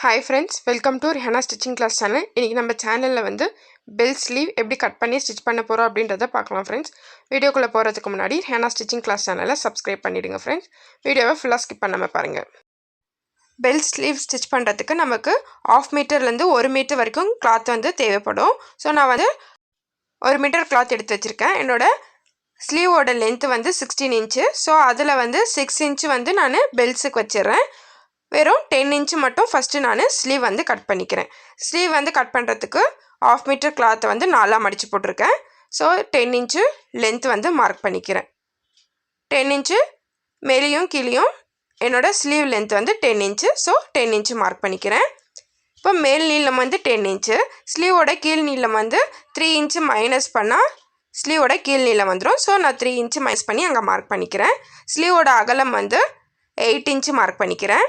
Hi friends, welcome to Rehana stitching class channel. இன்னைக்கு நம்ம சேனல்ல வந்து பெல் ஸ்லீவ் எப்படி கட் பண்ணி ஸ்டிட்ச் பண்ண போறோம் அப்படின்றத பார்க்கலாம் फ्रेंड्स. வீடியோக்குள்ள போறதுக்கு முன்னாடி Rehana stitching class சேனலை subscribe பண்ணிடுங்க फ्रेंड्स. வீடியோவை ஃபுல்லா ஸ்கிப் பண்ணாம பாருங்க. பெல் ஸ்லீவ் ஸ்டிட்ச் பண்றதுக்கு நமக்கு 1/2 மீட்டர்ல இருந்து 1 மீட்டர் வரைக்கும் cloth வந்து தேவைப்படும். சோ நான் வந்து 1 மீட்டர் cloth எடுத்து வச்சிருக்கேன். என்னோட ஸ்லீவோட லெந்த் வந்து 16 இன்ச். சோ அதுல வந்து 6 இன்ச் வந்து நான் பெல்ஸ்க்கு வச்சிரேன். வெறும் 10 இன்ச் மட்டும் ஃபர்ஸ்ட் நான் ஸ்லீவ் வந்து கட் பண்ணிக்கிறேன். ஸ்லீவ் வந்து கட் பண்றதுக்கு 1/2 மீட்டர் cloth வந்து நாலா மடிச்சு போட்டுருக்கேன். சோ 10 இன்ச் லெந்த் வந்து மார்க் பண்ணிக்கிறேன். 10 இன்ச் மேலேயும் கீழேயும் என்னோட ஸ்லீவ் லெந்த் வந்து 10 இன்ச். சோ 10 இன்ச் மார்க் பண்ணிக்கிறேன். இப்போ மேல் நீளம் வந்து 10 இன்ச். ஸ்லீவோட கீழ் நீளம் வந்து 3 இன்ச் மைனஸ் பண்ணா ஸ்லீவோட கீழ் நீளம் வந்துடும். ஸோ நான் 3 இன்ச் மைனஸ் பண்ணி அங்கே மார்க் பண்ணிக்கிறேன். ஸ்லீவோட அகலம் வந்து 8 இன்ச் மார்க் பண்ணிக்கிறேன்.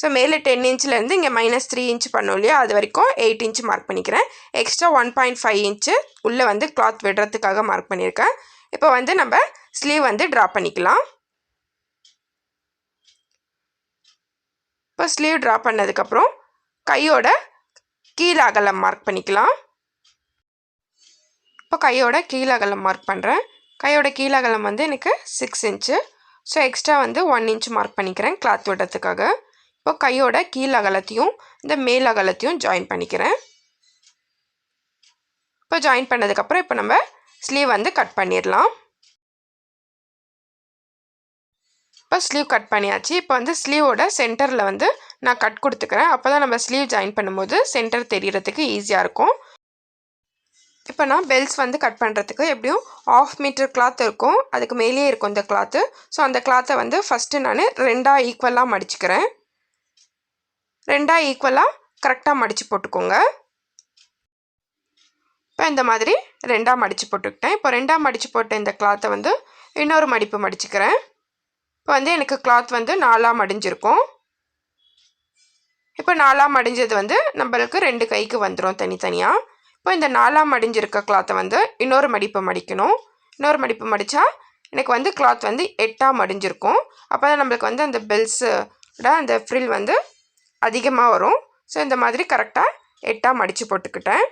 ஸோ மேலே 10 இன்ச்லேருந்து இங்கே -3 இன்ச் பண்ணோம் இல்லையா, அது வரைக்கும் 8 இன்ச் மார்க் பண்ணிக்கிறேன். எக்ஸ்ட்ரா 1.5 இன்ச்சு உள்ளே வந்து கிளாத் விடுறதுக்காக மார்க் பண்ணியிருக்கேன். இப்போ வந்து நம்ம ஸ்லீவ் வந்து ட்ரா பண்ணிக்கலாம். இப்போ ஸ்லீவ் ட்ரா பண்ணதுக்கப்புறம் கையோட கீழ் அகலம் மார்க் பண்ணிக்கலாம். இப்போ கையோட கீழ் அகலம் மார்க் பண்ணுறேன். கையோட கீழ் அகலம் வந்து எனக்கு 6 இன்ச்சு. ஸோ எக்ஸ்ட்ரா வந்து 1 இன்ச் மார்க் பண்ணிக்கிறேன் கிளாத் விடுறதுக்காக. இப்போ கையோட கீழ் அகலத்தையும் இந்த மேல் அகலத்தையும் ஜாயின் பண்ணிக்கிறேன். இப்போ ஜாயின் பண்ணதுக்கப்புறம் இப்போ நம்ம ஸ்லீவ் வந்து கட் பண்ணிடலாம். இப்போ ஸ்லீவ் கட் பண்ணியாச்சு. இப்போ வந்து ஸ்லீவோட சென்டரில் வந்து நான் கட் கொடுத்துக்கிறேன். அப்போ தான் நம்ம ஸ்லீவ் ஜாயின் பண்ணும்போது சென்டர் தெரியறதுக்கு ஈஸியாக இருக்கும். இப்போ நான் பெல்ஸ் வந்து கட் பண்ணுறதுக்கு எப்படியும் 1/2 மீட்டர் கிளாத் இருக்கும், அதுக்கு மேலேயே இருக்கும் இந்த கிளாத்து. ஸோ அந்த கிளாத்தை வந்து ஃபஸ்ட்டு நான் 2 ஈக்குவலாக மடிச்சுக்கிறேன். 2 ஈக்குவலாக கரெக்டாக மடித்து போட்டுக்கோங்க. இப்போ இந்த மாதிரி 2 மடித்து போட்டுக்கிட்டேன். இப்போ 2 மடித்து போட்ட இந்த கிளாத்தை வந்து இன்னொரு மடிப்பு மடிச்சுக்கிறேன். இப்போ வந்து எனக்கு கிளாத் வந்து 4 மடிஞ்சிருக்கும். இப்போ 4 மடிஞ்சது வந்து நம்மளுக்கு 2 கைக்கு வந்துடும் தனித்தனியாக. இப்போ இந்த 4 மடிஞ்சிருக்க கிளாத்தை வந்து இன்னொரு மடிப்பு மடிக்கணும். இன்னொரு மடிப்பு மடித்தா எனக்கு வந்து கிளாத் வந்து 8 மடிஞ்சிருக்கும். அப்போ தான் நம்மளுக்கு வந்து அந்த பெல்ஸோட அந்த ஃப்ரில் வந்து அதிகமாக வரும். ஸோ இந்த மாதிரி கரெக்டாக 8 மடித்து போட்டுக்கிட்டேன்.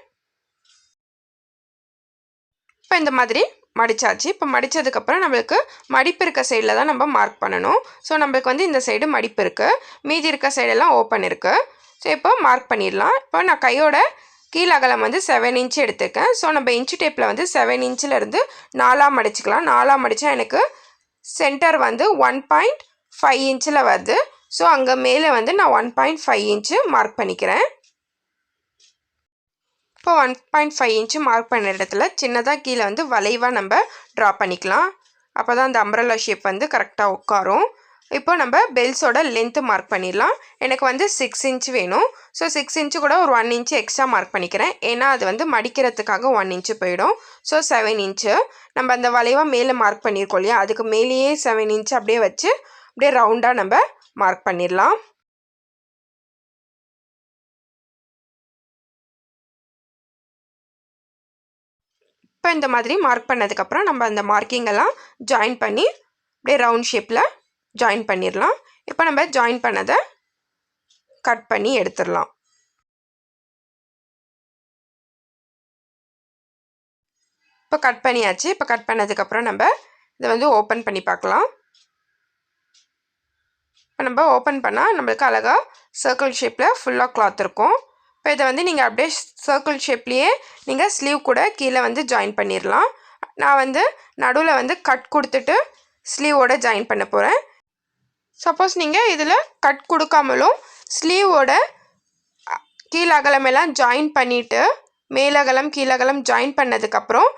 இப்போ இந்த மாதிரி மடித்தாச்சு. இப்போ மடித்ததுக்கப்புறம் நம்மளுக்கு மடிப்பு இருக்க சைடில் தான் நம்ம மார்க் பண்ணணும். ஸோ நம்மளுக்கு வந்து இந்த சைடு மடிப்பு இருக்குது, மீதி இருக்க சைடெல்லாம் ஓப்பன் இருக்குது. ஸோ இப்போ மார்க் பண்ணிடலாம். இப்போ நான் கையோட கீழ் அகலம் வந்து 7 இன்ச் எடுத்துருக்கேன். ஸோ நம்ம இன்ச்சு டேப்பில் வந்து 7 இன்ச்சிலேருந்து 4 மடிச்சுக்கலாம். 4 மடித்தா எனக்கு சென்டர் வந்து 1.5 இன்ச்சில் வருது. ஸோ அங்கே மேலே வந்து நான் 1.5 இன்ச்சு மார்க் பண்ணிக்கிறேன். இப்போ 1.5 இன்ச்சு மார்க் பண்ண இடத்துல சின்னதாக கீழே வந்து வளைவாக நம்ம ட்ரா பண்ணிக்கலாம். அப்போ தான் அந்த அம்ப்ரெல்லா ஷேப் வந்து கரெக்டாக உட்காரும். இப்போ நம்ம பெல்ஸோட லென்த்து மார்க் பண்ணிடலாம். எனக்கு வந்து 6 இன்ச் வேணும். ஸோ 6 இன்ச்சு கூட ஒரு 1 இன்ச்சு எக்ஸ்ட்ரா மார்க் பண்ணிக்கிறேன். ஏன்னா அது வந்து மடிக்கிறதுக்காக 1 இன்ச்சு போயிடும். ஸோ 7 இன்ச்சு நம்ம அந்த வளைவாக மேலே மார்க் பண்ணியிருக்கோம் இல்லையா, அதுக்கு மேலேயே 7 இன்ச்சு அப்படியே வச்சு அப்படியே ரவுண்டாக நம்ம மார்க் பண்ணிடலாம். இப்போ இந்த மாதிரி மார்க் பண்ணதுக்கப்புறம் நம்ம அந்த மார்க்கிங்கெல்லாம் ஜாயின் பண்ணி அப்படியே ரவுண்ட் ஷேப்பில் ஜாயின் பண்ணிடலாம். இப்போ நம்ம ஜாயின் பண்ணதை கட் பண்ணி எடுத்துடலாம். இப்போ கட் பண்ணியாச்சு. இப்போ கட் பண்ணதுக்கப்புறம் நம்ம இதை வந்து ஓப்பன் பண்ணி பார்க்கலாம். இப்போ நம்ம ஓப்பன் பண்ணால் நம்மளுக்கு அழகாக சர்க்கிள் ஷேப்பில் ஃபுல்லாக கிளாத் இருக்கும். இப்போ இதை வந்து நீங்கள் அப்படியே சர்க்கிள் ஷேப்லேயே நீங்கள் ஸ்லீவ் கூட கீழே வந்து ஜாயின் பண்ணிடலாம். நான் வந்து நடுவில் வந்து கட் கொடுத்துட்டு ஸ்லீவோட ஜாயின் பண்ண போகிறேன். சப்போஸ் நீங்கள் இதில் கட் கொடுக்காமலும் ஸ்லீவோட கீழ் அகலமெல்லாம் ஜாயின் பண்ணிவிட்டு மேலகலம் கீழகலம் ஜாயின் பண்ணதுக்கப்புறம்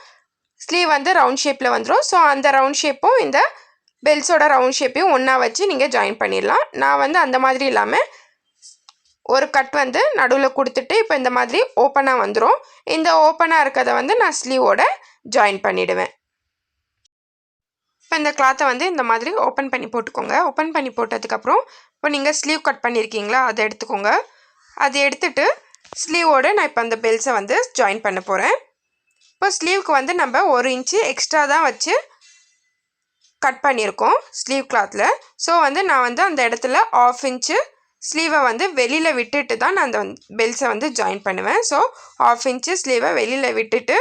ஸ்லீவ் வந்து ரவுண்ட் ஷேப்பில் வந்துடும். ஸோ அந்த ரவுண்ட் ஷேப்பும் இந்த பெல்ஸோட ரவுண்ட் ஷேப்பையும் ஒன்றா வச்சு நீங்கள் ஜாயின் பண்ணிடலாம். நான் வந்து அந்த மாதிரி இல்லாமல் ஒரு கட் வந்து நடுவில் கொடுத்துட்டு இப்போ இந்த மாதிரி ஓப்பனாக வந்துடும். இந்த ஓப்பனாக இருக்கிறத வந்து நான் ஸ்லீவோட ஜாயின் பண்ணிவிடுவேன். இப்போ இந்த கிளாத்தை வந்து இந்த மாதிரி ஓப்பன் பண்ணி போட்டுக்கோங்க. ஓப்பன் பண்ணி போட்டதுக்கப்புறம் இப்போ நீங்கள் ஸ்லீவ் கட் பண்ணியிருக்கீங்களா, அதை எடுத்துக்கோங்க. அதை எடுத்துகிட்டு ஸ்லீவோடு நான் இப்போ அந்த பெல்ஸை வந்து ஜாயின் பண்ண போகிறேன். இப்போ ஸ்லீவுக்கு வந்து நம்ம 1 இன்ச்சு எக்ஸ்ட்ரா தான் வச்சு கட் பண்ணியிருக்கோம் ஸ்லீவ் கிளாத்தில். ஸோ வந்து நான் வந்து அந்த இடத்துல 1/2 இன்ச்சு ஸ்லீவை வந்து வெளியில் விட்டுட்டு தான் நான் அந்த பெல்ஸை வந்து ஜாயின் பண்ணுவேன். ஸோ 1/2 இன்ச்சு ஸ்லீவை வெளியில் விட்டுட்டு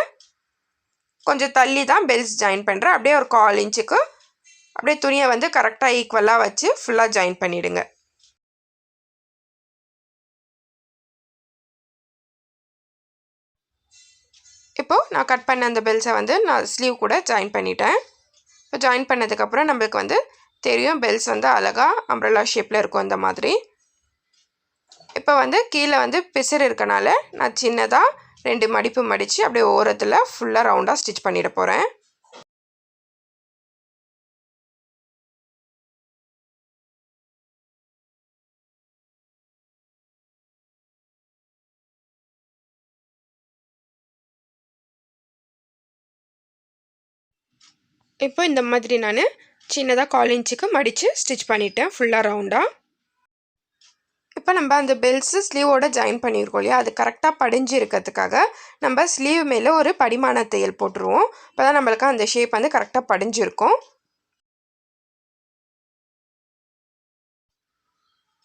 கொஞ்சம் தள்ளி தான் பெல்ஸ் ஜாயின் பண்ணுறேன். அப்படியே ஒரு 1/4 இன்ச்சுக்கு அப்படியே துணியை வந்து கரெக்டாக ஈக்குவலாக வச்சு ஃபுல்லாக ஜாயின் பண்ணிவிடுங்க. இப்போது நான் கட் பண்ண அந்த பெல்ஸை வந்து நான் ஸ்லீவ் கூட ஜாயின் பண்ணிட்டேன். இப்போ ஜாயின் பண்ணதுக்கப்புறம் நம்மளுக்கு வந்து தெரியும் பெல்ஸ் வந்து அழகாக அம்ப்ரெல்லா ஷேப்பில் இருக்கும் இந்த மாதிரி. இப்போ வந்து கீழே வந்து பிசுறு இருக்கனால நான் சின்னதாக 2 மடிப்பு மடித்து அப்படியே ஓரத்தில் ஃபுல்லாக ரவுண்டாக ஸ்டிச் பண்ணிட போகிறேன். இப்போ இந்த மாதிரி நான் சின்னதாக 1/4 இன்ச்சுக்கு மடித்து ஸ்டிச் பண்ணிட்டேன் ஃபுல்லாக ரவுண்டாக. இப்போ நம்ம அந்த பெல்ஸு ஸ்லீவோட ஜாயின் பண்ணியிருக்கோம் இல்லையா, அது கரெக்டாக படிஞ்சு இருக்கிறதுக்காக நம்ம ஸ்லீவ் மேலே ஒரு படிமான தையல் போட்டுருவோம். இப்போ தான் நம்மளுக்கு அந்த ஷேப் வந்து கரெக்டாக படிஞ்சிருக்கும்.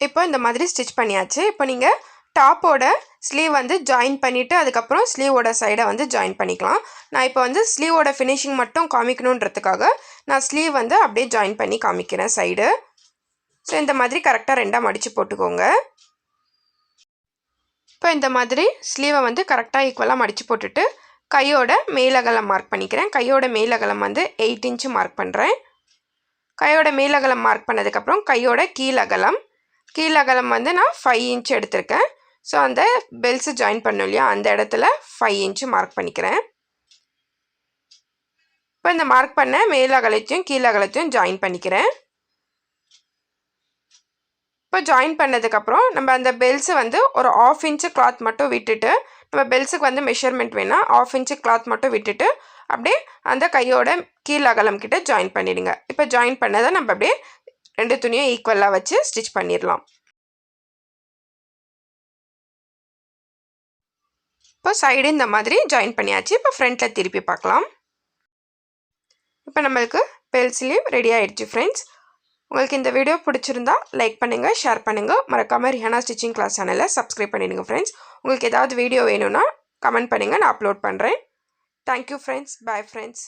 இப்போ இந்த மாதிரி ஸ்டிச் பண்ணியாச்சு. இப்போ நீங்கள் டாப்போட ஸ்லீவ் வந்து ஜாயின் பண்ணிவிட்டு அதுக்கப்புறம் ஸ்லீவோட சைடை வந்து ஜாயின் பண்ணிக்கலாம். நான் இப்போ வந்து ஸ்லீவோட ஃபினிஷிங் மட்டும் காமிக்கணுன்றதுக்காக நான் ஸ்லீவ் வந்து அப்படியே ஜாயின் பண்ணி காமிக்கிறேன் சைடு. ஸோ இந்த மாதிரி கரெக்டாக 2ஆக மடித்து போட்டுக்கோங்க. இப்போ இந்த மாதிரி ஸ்லீவை வந்து கரெக்டாக ஈக்குவலாக மடித்து போட்டுட்டு கையோட மேலகலம் மார்க் பண்ணிக்கிறேன். கையோட மேலகலம் வந்து 8 இன்ச்சு மார்க் பண்ணுறேன். கையோட மேலகலம் மார்க் பண்ணதுக்கப்புறம் கையோட கீழகலம் வந்து நான் 5 இன்ச் எடுத்திருக்கேன். ஸோ அந்த பெல்ஸு ஜாயின் பண்ணோம் இல்லையா, அந்த இடத்துல 5 இன்ச்சு மார்க் பண்ணிக்கிறேன். இப்போ இந்த மார்க் பண்ண மேலகலத்தையும் கீழகலத்தையும் ஜாயின் பண்ணிக்கிறேன். இப்போ ஜாயின் பண்ணதுக்கப்புறம் நம்ம அந்த பெல்ஸை வந்து ஒரு 1/2 இன்ச்சு கிளாத் மட்டும் விட்டுட்டு, நம்ம பெல்ஸுக்கு வந்து மெஷர்மெண்ட் வேணால் 1/2 இன்ச்சு கிளாத் மட்டும் விட்டுட்டு அப்படியே அந்த கையோட கீழகலம் கிட்ட ஜாயின் பண்ணிடுங்க. இப்போ ஜாயின் பண்ணதை நம்ம அப்படியே 2 துணியும் ஈக்குவலாக வச்சு ஸ்டிச் பண்ணிடலாம். இப்போ சைடு இந்த மாதிரி ஜாயின் பண்ணியாச்சு. இப்போ ஃப்ரண்ட்டில் திருப்பி பார்க்கலாம். இப்போ நம்மளுக்கு பெல் ஸ்லீவ் ரெடி ஆகிடுச்சு ஃப்ரெண்ட்ஸ். உங்களுக்கு இந்த வீடியோ பிடிச்சிருந்தா லைக் பண்ணுங்கள், ஷேர் பண்ணுங்கள். மறக்காமல் ரிஹானா ஸ்டிச்சிங் கிளாஸ் சேனலை சப்ஸ்கிரைப் பண்ணிடுங்க ஃப்ரெண்ட்ஸ். உங்களுக்கு ஏதாவது வீடியோ வேணும்னா கமெண்ட் பண்ணுங்கள், நான் அப்லோட் பண்ணுறேன். Thank you friends. Bye friends.